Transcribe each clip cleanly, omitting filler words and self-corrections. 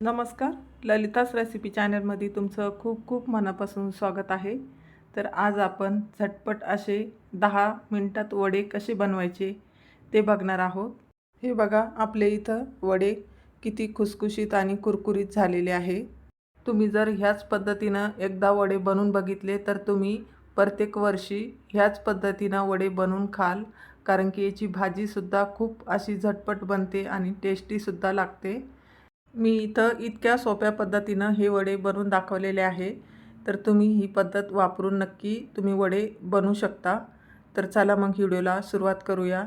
नमस्कार. ललितास रेसिपी चॅनलमध्ये तुमचं खूप खूप मनापासून स्वागत आहे. तर आज आपण झटपट असे 10 मिनिटात वडे कसे बनवायचे ते बघणार आहोत. हे बघा, आपले इथं वडे किती खुसखुशीत आणि कुरकुरीत झालेले आहे. तुम्ही जर ह्याच पद्धतीनं एकदा वडे बनवून बघितले तर तुम्ही प्रत्येक वर्षी ह्याच पद्धतीनं वडे बनवून खाल, कारण की याची भाजीसुद्धा खूप अशी झटपट बनते आणि टेस्टीसुद्धा लागते. मी इथं इतक्या सोप्या पद्धतीनं हे वडे बनवून दाखवलेले आहे. तर तुम्ही ही पद्धत वापरून नक्की तुम्ही वडे बनवू शकता. तर चला मग व्हिडिओला सुरुवात करूया.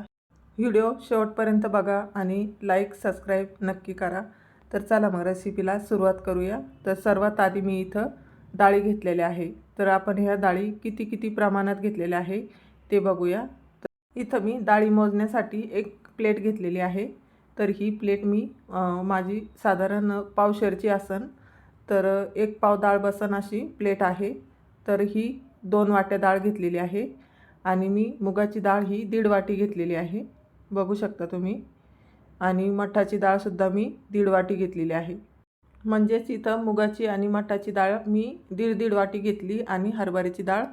व्हिडिओ शेवटपर्यंत बघा आणि लाईक सबस्क्राईब नक्की करा. तर चला मग रेसिपीला सुरुवात करूया. तर सर्वात आधी मी इथं डाळी घेतलेल्या आहे. तर आपण ह्या डाळी किती किती प्रमाणात घेतलेल्या आहे ते बघूया. इथं मी डाळी मोजण्यासाठी एक प्लेट घेतलेली आहे. तर ही प्लेट मी माझी साधारण पावशेरची असन, तर एक पाव डाळ बसन अशी प्लेट आहे. तर ही 2 वाट्या डाळ घेतलेली आहे आणि मी मुगाची डाळ ही 1.5 वाटी घेतलेली आहे, बघू शकता तुम्ही. आणि मठाची डाळसुद्धा मी 1.5 वाटी घेतलेली आहे. म्हणजेच इथं मुगाची आणि मठाची डाळ मी 1.5 वाटी घेतली आणि हरभऱ्याची डाळ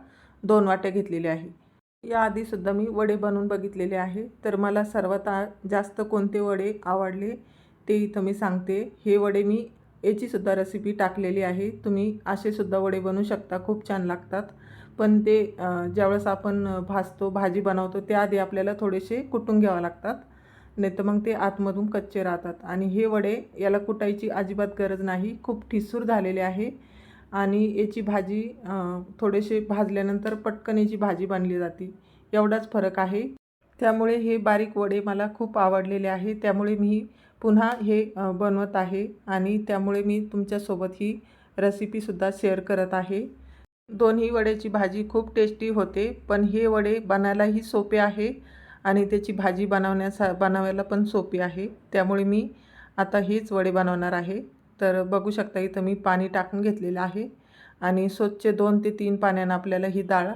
2 वाट्या घेतलेली आहे. याआधीसुद्धा मी वडे बनवून बघितलेले आहे. तर मला सर्वात जास्त कोणते वडे आवडले ते इथं मी सांगते. हे वडे मी याचीसुद्धा रेसिपी टाकलेली आहे. तुम्ही असेसुद्धा वडे बनवू शकता, खूप छान लागतात. पण ते ज्यावेळेस आपण भाजतो, भाजी बनवतो त्याआधी आपल्याला थोडेसे कुटून घ्यावं लागतात, नाही तर मग ते आतमधून कच्चे राहतात. आणि हे वडे याला कुटायची अजिबात गरज नाही, खूप ठिसूर झालेले आहे. आणि याची भाजी थोडेसे भाजल्यानंतर पटकन याची भाजी बनली जाते, एवढाच फरक आहे. त्यामुळे हे बारीक वडे मला खूप आवडलेले आहे. त्यामुळे मी पुन्हा हे बनवत आहे आणि त्यामुळे मी तुमच्यासोबत ही रेसिपीसुद्धा शेअर करत आहे. दोन्ही वड्याची भाजी खूप टेस्टी होते, पण हे वडे बनायलाही सोपे आहे आणि त्याची भाजी बनवायला पण सोपी आहे. त्यामुळे मी आता हेच वडे बनवणार आहे. तर बघू शकता, इथं मी पाणी टाकून घेतलेलं आहे आणि स्वच्छ 2 ते 3 पाण्यानं आपल्याला ही डाळ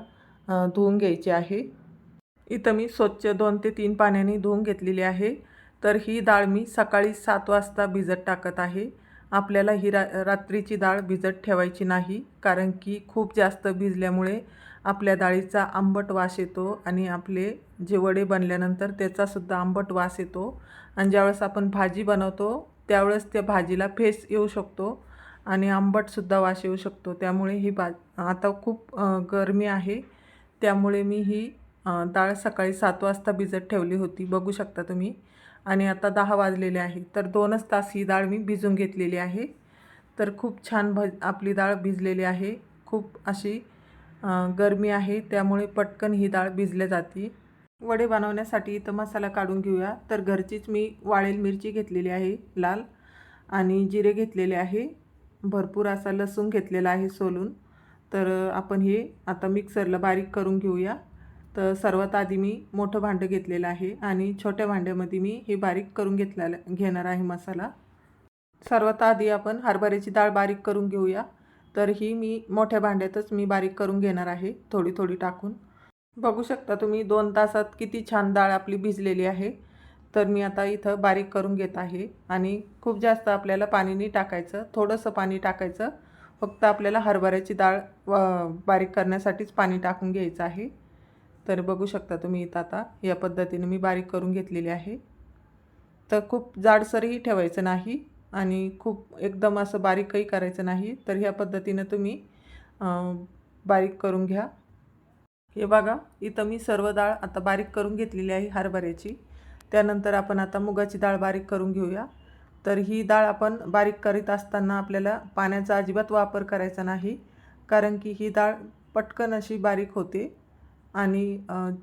धुवून घ्यायची आहे. इथं मी स्वच्छ 2 ते 3 पाण्याने धुवून घेतलेली आहे. तर ही डाळ मी सकाळी 7 वाजता भिजत टाकत आहे. आपल्याला ही रात्रीची डाळ भिजत ठेवायची नाही, कारण की खूप जास्त भिजल्यामुळे आपल्या डाळीचा आंबट वास येतो आणि आपले जे वडे बनल्यानंतर त्याचासुद्धा आंबट वास येतो. आणि ज्यावेळेस आपण भाजी बनवतो त्यावेळेस त्या भाजीला फेस येऊ शकतो आणि आंबटसुद्धा वास येऊ शकतो. त्यामुळे ही आता खूप गरमी आहे, त्यामुळे मी ही डाळ सकाळी 7 वाजता भिजत ठेवली होती, बघू शकता तुम्ही. आणि आता 10 वाजलेले आहे, तर 2च तास ही डाळ मी भिजून घेतलेली आहे. तर खूप छान आपली डाळ भिजलेली आहे. खूप अशी गरमी आहे, त्यामुळे पटकन ही डाळ भिजली जाते. वडे बनवण्यासाठी इथं मसाला काढून घेऊया. तर घरचीच मी वाळलेली मिरची घेतलेली आहे लाल, आणि जिरे घेतलेले आहे, भरपूर असा लसूण घेतलेला आहे सोलून. तर आपण हे आता मिक्सरला बारीक करून घेऊया. तर सर्वात आधी मी मोठं भांडं घेतलेलं आहे आणि छोट्या भांड्यामध्ये मी हे बारीक करून घेणार आहे मसाला. सर्वात आधी आपण हरभऱ्याची डाळ बारीक करून घेऊया. तर ही मी मोठ्या भांड्यातच मी बारीक करून घेणार आहे, थोडी थोडी टाकून. बघू शकता तुम्ही 2 तासात किती छान डाळ आपली भिजलेली आहे. तर मी आता इथं बारीक करून घेत आहे आणि खूप जास्त आपल्याला पाणी नाही टाकायचं, थोडंसं पाणी टाकायचं. फक्त आपल्याला हरभऱ्याची डाळ बारीक करण्यासाठीच पाणी टाकून घ्यायचं आहे. तर बघू शकता तुम्ही इथं आता या पद्धतीने मी बारीक करून घेतलेली आहे. तर खूप जाडसरही ठेवायचं नाही आणि खूप एकदम असं बारीकही करायचं नाही. तर ह्या पद्धतीनं तुम्ही बारीक करून घ्या. हे बघा, इथं मी सर्व डाळ आता बारीक करून घेतलेली आहे हरभऱ्याची. त्यानंतर आपण आता मुगाची डाळ बारीक करून घेऊया. तर ही डाळ आपण बारीक करीत असताना आपल्याला पाण्याचा अजिबात वापर करायचा नाही, कारण की ही डाळ पटकन अशी बारीक होते आणि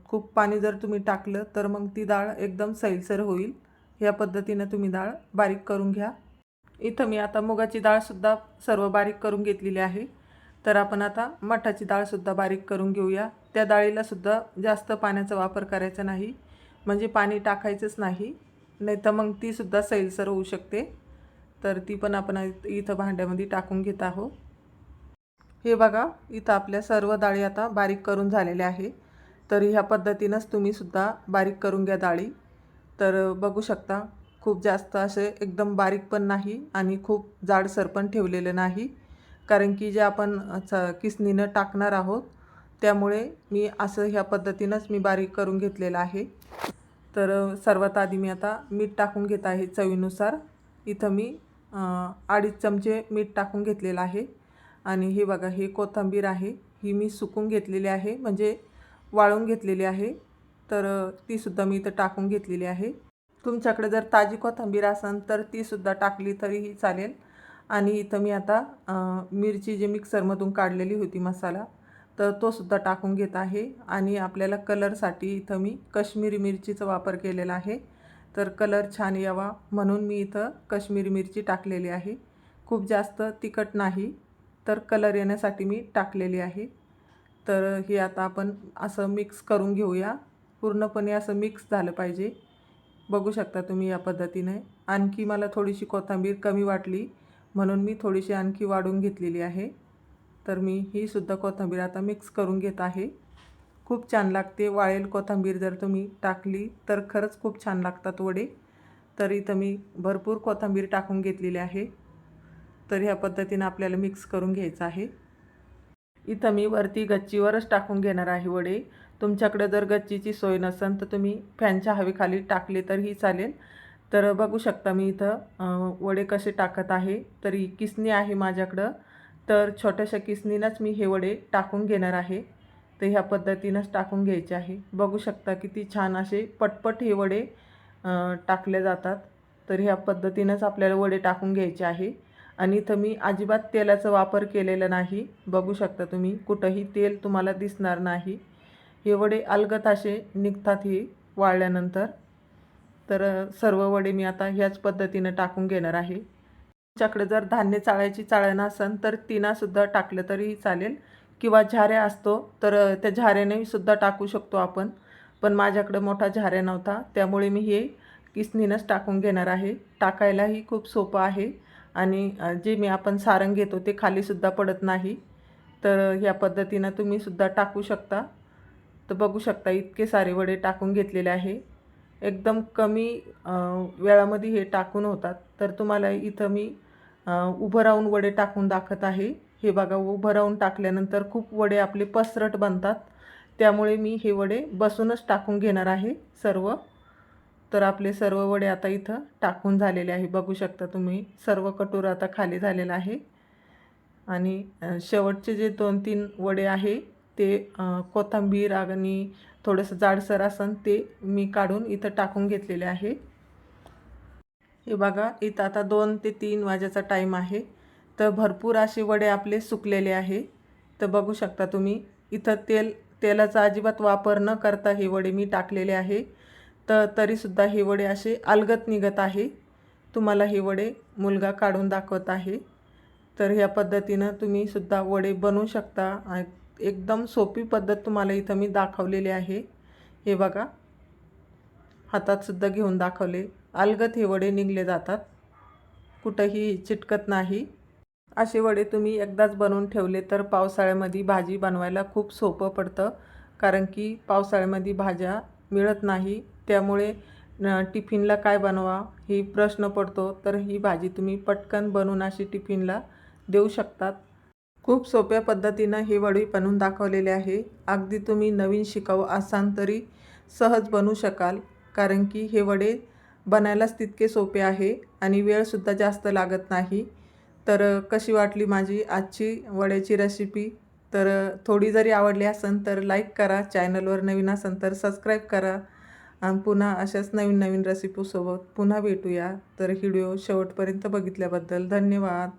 खूप पाणी जर तुम्ही टाकलं तर मग ती डाळ एकदम सैलसर होईल. या पद्धतीनं तुम्ही डाळ बारीक करून घ्या. इथं मी आता मुगाची डाळसुद्धा सर्व बारीक करून घेतलेली आहे. तर आपण आता मठाची डाळसुद्धा बारीक करून घेऊया. त्या डाळीलासुद्धा जास्त पाण्याचा वापर करायचा नाही, म्हणजे पाणी टाकायचंच नाही, नाही तर मग तीसुद्धा सैलसर होऊ शकते. तर ती पण आपण इथं भांड्यामध्ये टाकून घेत आहोत. हे बघा, इथं आपल्या सर्व डाळी आता बारीक करून झालेल्या आहे. तर ह्या पद्धतीनंच तुम्हीसुद्धा बारीक करून घ्या डाळी. तर बघू शकता खूप जास्त असे एकदम बारीक पण नाही आणि खूप जाडसर पण ठेवलेलं नाही, कारण की जे आपण किसनीनं टाकणार आहोत त्यामुळे मी असं ह्या पद्धतीनंच मी बारीक करून घेतलेलं आहे. तर सर्वात आधी मी आता मीठ टाकून घेत आहे चवीनुसार. इथं मी 2.5 चमचे मीठ टाकून घेतलेलं आहे. आणि हे बघा, हे कोथिंबीर आहे, ही मी सुकून घेतलेली आहे, म्हणजे वाळून घेतलेली आहे. तर तीसुद्धा मी इथं टाकून घेतलेली आहे. तुमच्याकडे जर ताजी कोथिंबीर असेल तर तीसुद्धा टाकली तरीही चालेल. आणि इथं मी आता मिरची जी मिक्सरमधून काढलेली होती मसाला, तर तो सुद्धा टाकून घेत आहे. आणि आपल्याला कलरसाठी इथं मी काश्मीरी मिरचीचा वापर केलेला आहे. तर कलर छान यावा म्हणून मी इथं काश्मीरी मिरची टाकलेली आहे. खूप जास्त तिखट नाही, तर कलर येण्यासाठी मी टाकलेली आहे. तर हे आता आपण असं मिक्स करून घेऊया. पूर्णपणे असं मिक्स झालं पाहिजे. बघू शकता तुम्ही या पद्धतीने. आणखी मला थोडीशी कोथिंबीर कमी वाटली म्हणून मी थोडीशी आणखी वाढवून घेतलेली आहे. तर मी ही सुद्धा कोथिंबीर आता मिक्स करून घेत आहे. खूप छान लागते. वाळेल कोथिंबीर जर तुम्ही टाकली तर खरंच खूप छान लागतात वडे. तर इथं मी भरपूर कोथिंबीर टाकून घेतलेली आहे. तर ह्या पद्धतीने आपल्याला मिक्स करून घ्यायचं आहे. इथं मी वरती गच्चीवरच टाकून घेणार आहे वडे. तुमच्याकडे जर गच्चीची सोय नसेल तर तुम्ही फॅनच्या हवेखाली टाकले तरीही चालेल. तर बघू शकता मी इथं वडे कसे टाकत आहे. तर ही किसणी आहे माझ्याकडं, तर छोट्याशा किसनीनंच मी हे वडे टाकून घेणार आहे. तर ह्या पद्धतीनंच टाकून घ्यायचे आहे. बघू शकता किती छान असे पटपट हे वडे टाकले जातात. तर ह्या पद्धतीनंच आपल्याला वडे टाकून घ्यायचे आहे. आणि इथं मी अजिबात तेलाचा वापर केलेला नाही. बघू शकता तुम्ही, कुठंही तेल तुम्हाला दिसणार नाही. हे वडे अलगद असे निघतात हे वाळल्यानंतर. तर सर्व वडे मी आता ह्याच पद्धतीनं टाकून घेणार आहे. तुमच्याकडे जर धान्य चाळायची चाळण असेल तर तिनासुद्धा टाकलं तरीही चालेल, किंवा झाऱ्या असतो तर त्या झाऱ्याने सुद्धा टाकू शकतो आपण. पण माझ्याकडं मोठा झाऱ्या नव्हता त्यामुळे मी हे किसनीनंच टाकून घेणार आहे. टाकायलाही खूप सोपं आहे आणि जे मी आपण सारण घेतो ते खालीसुद्धा पडत नाही. तर ह्या पद्धतीनं तुम्हीसुद्धा टाकू शकता. तर बघू शकता इतके सारे वडे टाकून घेतलेले आहे. एकदम कमी वेळामध्ये हे टाकून होतात. तर तुम्हाला इथं मी उभं राहून वडे टाकून दाखवत आहे. हे बघा, उभं राहून टाकल्यानंतर खूप वडे आपले पसरट बनतात. त्यामुळे मी हे वडे बसूनच टाकून घेणार आहे सर्व. तर आपले सर्व वडे आता इथं टाकून झालेले आहे. बघू शकता तुम्ही, सर्व कटोरं आता खाली झालेलं आहे. आणि शेवटचे जे 2-3 वडे आहे ते कोथिंबीर आणि थोडंसं जाडसर असन ते मी काढून इथं टाकून घेतलेले आहे. हे बघा, इथं आता 2 ते 3 वाजेचा टाईम आहे. तर भरपूर असे वडे आपले सुकलेले आहे. तर बघू शकता तुम्ही, इथं तेलाचा अजिबात वापर न करता हे वडे मी टाकलेले आहे. तर तरीसुद्धा हे वडे असे अलगद निघत आहे. तुम्हाला हे वडे मुलगा काढून दाखवत आहे. तर ह्या पद्धतीनं तुम्ही सुद्धा वडे बनवू शकता. एकदम सोपी पद्धत तुम्हाला इथं मी दाखवलेली आहे. हे बघा, हातात सुद्धा घेऊन दाखवले. अलगद हे वडे निघले जातात, कुठंही चिटकत नाही. असे वडे तुम्ही एकदाच बनवून ठेवले तर पावसाळ्यामध्ये भाजी बनवायला खूप सोपं पडतं. कारण की पावसाळ्यामध्ये भाज्या मिळत नाही, त्यामुळे टिफिनला काय बनवा ही प्रश्न पडतो. तर ही भाजी तुम्ही पटकन बनवून अशी टिफिनला देऊ शकतात. खूप सोप्या पद्धतीनं हे वडे बनवून दाखवलेले आहे. अगदी तुम्ही नवीन शिकाऊ असाल तरी सहज बनवू शकाल, कारण की हे वडे बनायलाच तितके सोपे आहे आणि वेळसुद्धा जास्त लागत नाही. तर कशी वाटली माझी आजची वड्याची रेसिपी? तर थोडी जरी आवडली असेल तर लाईक करा, चॅनलवर नवीन असेल तर सबस्क्राईब करा. आणि पुन्हा अशाच नवीन नवीन रेसिपीसोबत पुन्हा भेटूया. तर व्हिडिओ शेवटपर्यंत बघितल्याबद्दल धन्यवाद.